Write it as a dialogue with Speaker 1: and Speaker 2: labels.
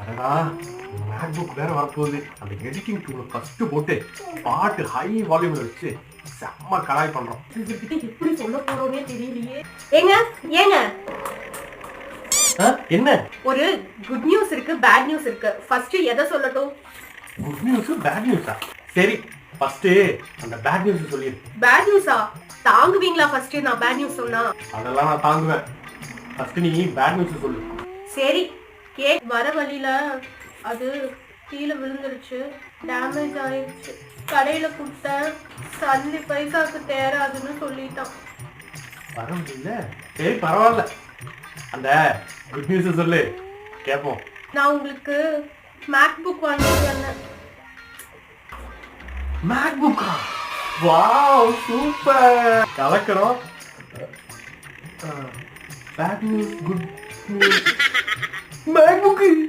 Speaker 1: அடடா மேக்புக் வேற வரப்போகுது. அந்த எடிட்டிங் டூல ஃபர்ஸ்ட் போட்டு பாட்டு ஹை வால்யூம்ல வச்சு செம்ம கலாய் பண்றோம்.
Speaker 2: இவர்கிட்ட எப்படி சொல்ல போறோமே தெரியலையே. ஏங்க ஏங்க
Speaker 1: என்ன
Speaker 2: ஒரு குட் நியூஸ் இருக்கு, பேட் நியூஸ் இருக்கு. ஃபர்ஸ்ட் எதை சொல்லட்டும்?
Speaker 1: குட் நியூஸ் பேட் நியூஸா? சரி ஃபர்ஸ்ட் அந்த பேட் நியூஸ் சொல்லிடு.
Speaker 2: பேட் நியூஸா? தாங்குவீங்களா ஃபர்ஸ்ட் நான் பேட் நியூஸ் சொன்னா?
Speaker 1: அதெல்லாம் நான் தாங்குவேன். ஃபர்ஸ்ட் நீ பேட் நியூஸ் சொல்லு.
Speaker 2: சரி, கேக் வர வழியில அது கீழே விழுந்துருச்சு, டேமேஜ் ஆயிடுச்சு. கடையில கொடுத்த சல்லி பைசாக்கு தேராதுன்னு சொல்லிட்டான்.
Speaker 1: பரவாயில்ல, சரி பரவாயில்ல. அந்த குட் நியூஸ் சொல்லு கேட்போம்.
Speaker 2: நான் உங்களுக்கு மேக்புக் வாங்கிட்டு வந்தேன்.
Speaker 1: மேக்புக்கா? வாவ் சூப்பர், கலக்கிறோம். Bad news good news MacBook